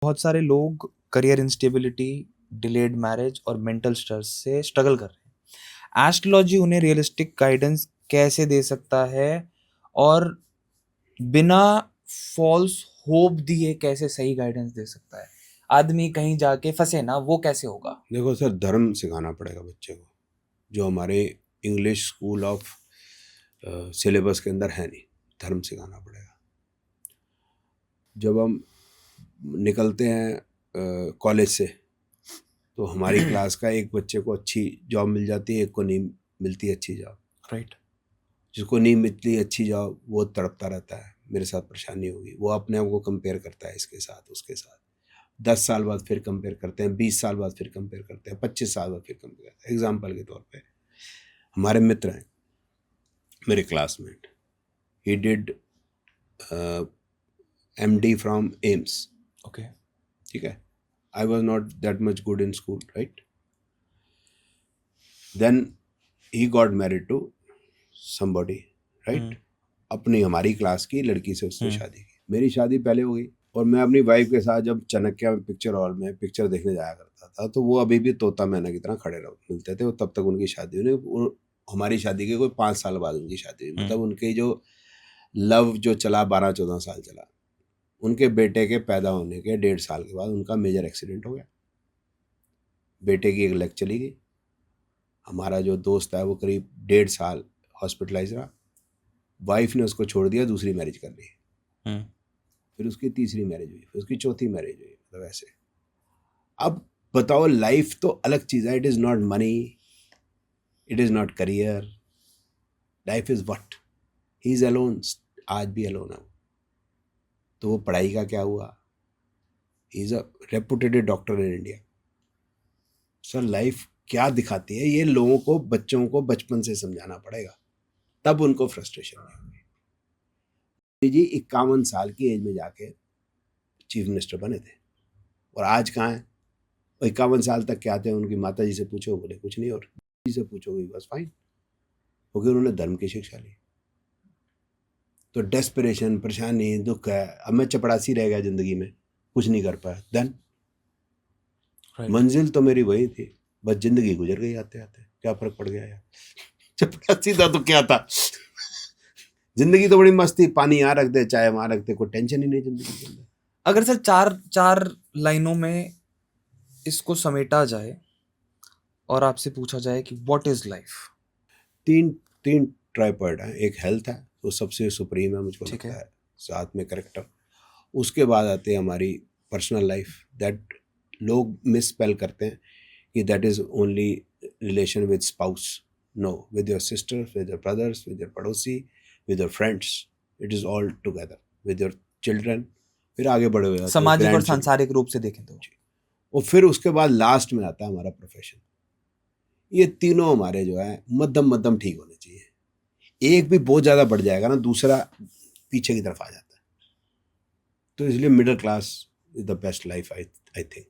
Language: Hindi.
बहुत सारे लोग करियर इंस्टेबिलिटी, डिलेड मैरिज और मेंटल स्ट्रेस से स्ट्रगल कर रहे हैं। एस्ट्रोलॉजी उन्हें रियलिस्टिक गाइडेंस कैसे दे सकता है और बिना फॉल्स होप दिए कैसे सही गाइडेंस दे सकता है? आदमी कहीं जाके फंसे ना, वो कैसे होगा? देखो सर, धर्म सिखाना पड़ेगा बच्चे को, जो हमारे इंग्लिश स्कूल ऑफ सिलेबस के अंदर है नहीं। धर्म सिखाना पड़ेगा। जब हम निकलते हैं कॉलेज से, तो हमारी क्लास का एक बच्चे को अच्छी जॉब मिल जाती है, एक को नहीं मिलती अच्छी जॉब। राइट। जिसको नहीं मिलती अच्छी जॉब वो तड़पता रहता है, मेरे साथ परेशानी होगी। वो अपने आप को कंपेयर करता है इसके साथ उसके साथ। 10 साल बाद फिर कंपेयर करते हैं, 20 साल बाद फिर कंपेयर करते हैं, 25 साल बाद फिर कंपेयर करते हैं। एग्जाम्पल के तौर पे हमारे मित्र हैं, मेरे classmate, he did MD from AIIMS. Okay. ठीक है, I was not that much good in school, right. Then he got married to somebody, right. अपनी हमारी क्लास की लड़की से उसने शादी की। मेरी शादी पहले हो गई, और मैं अपनी वाइफ के साथ जब चाणक्य पिक्चर हॉल में पिक्चर देखने जाया करता था, तो वो अभी भी तोता मैना की तरह खड़े रह मिलते थे। और तब तक उनकी शादी हुई, हमारी शादी के कोई 5 साल बाद उनकी शादी हुई। मतलब उनके जो लव जो चला 12-14 साल चला, उनके बेटे के पैदा होने के 1.5 साल के बाद उनका मेजर एक्सीडेंट हो गया। बेटे की एक लेग चली गई। हमारा जो दोस्त है वो करीब 1.5 साल हॉस्पिटलाइज रहा। वाइफ ने उसको छोड़ दिया, दूसरी मैरिज कर ली। फिर उसकी तीसरी मैरिज हुई, फिर उसकी चौथी मैरिज हुई। मतलब ऐसे। अब बताओ, लाइफ तो अलग चीज़ है। It is not money, it is not career. Life is what he is alone. आज भी अलोन है। तो वो पढ़ाई का क्या हुआ? He is a reputed doctor in India. Sir, life क्या दिखाती है, ये लोगों को, बच्चों को बचपन से समझाना पड़ेगा, तब उनको फ्रस्ट्रेशन नहीं होगी। जी 51 साल की एज में जाके चीफ मिनिस्टर बने थे, और आज कहाँ हैं? 51 साल तक क्या थे? उनकी माता जी से पूछो, बोले कुछ नहीं। और जी से पूछोगे बस फाइन, क्योंकि उन्होंने धर्म की शिक्षा ली। तो डेस्परेशन, परेशानी, दुख है। अब मैं चपड़ासी रह गया जिंदगी में, कुछ नहीं कर पाया। देन मंजिल तो मेरी वही थी, बस जिंदगी गुजर गई आते आते। क्या फर्क पड़ गया यार? चपड़ासी था तो क्या था? जिंदगी तो बड़ी मस्त थी। पानी यहाँ रख दे, चाय वहां रख दे, कोई टेंशन ही नहीं जिंदगी के अंदर। अगर सर चार चार लाइनों में इसको समेटा जाए और आपसे पूछा जाए कि व्हाट इज लाइफ? तीन तीन ट्राइपॉड है। एक हेल्थ है, वो सबसे सुप्रीम है मुझको ठीक लगता है। है। साथ में करेक्टर। उसके बाद आते हैं हमारी पर्सनल लाइफ, दैट लोग मिस स्पेल करते हैं कि that is only relation with spouse. No, with your sister, with your brothers, with your पड़ोसी, with your friends. It is all together, with your children. फिर आगे बड़े हो जाते हो, सामाजिक और ग्रैंड चिल्ड्रन। सांसारिक रूप से देखें तो। और फिर उसके बाद लास्ट में आता है हमारा प्रोफेशन। ये तीनों हमारे जो है मध्यम मध्यम ठीक होने चाहिए। एक भी बहुत ज़्यादा बढ़ जाएगा ना, दूसरा पीछे की तरफ आ जाता है। तो इसलिए middle class is the best life, I think.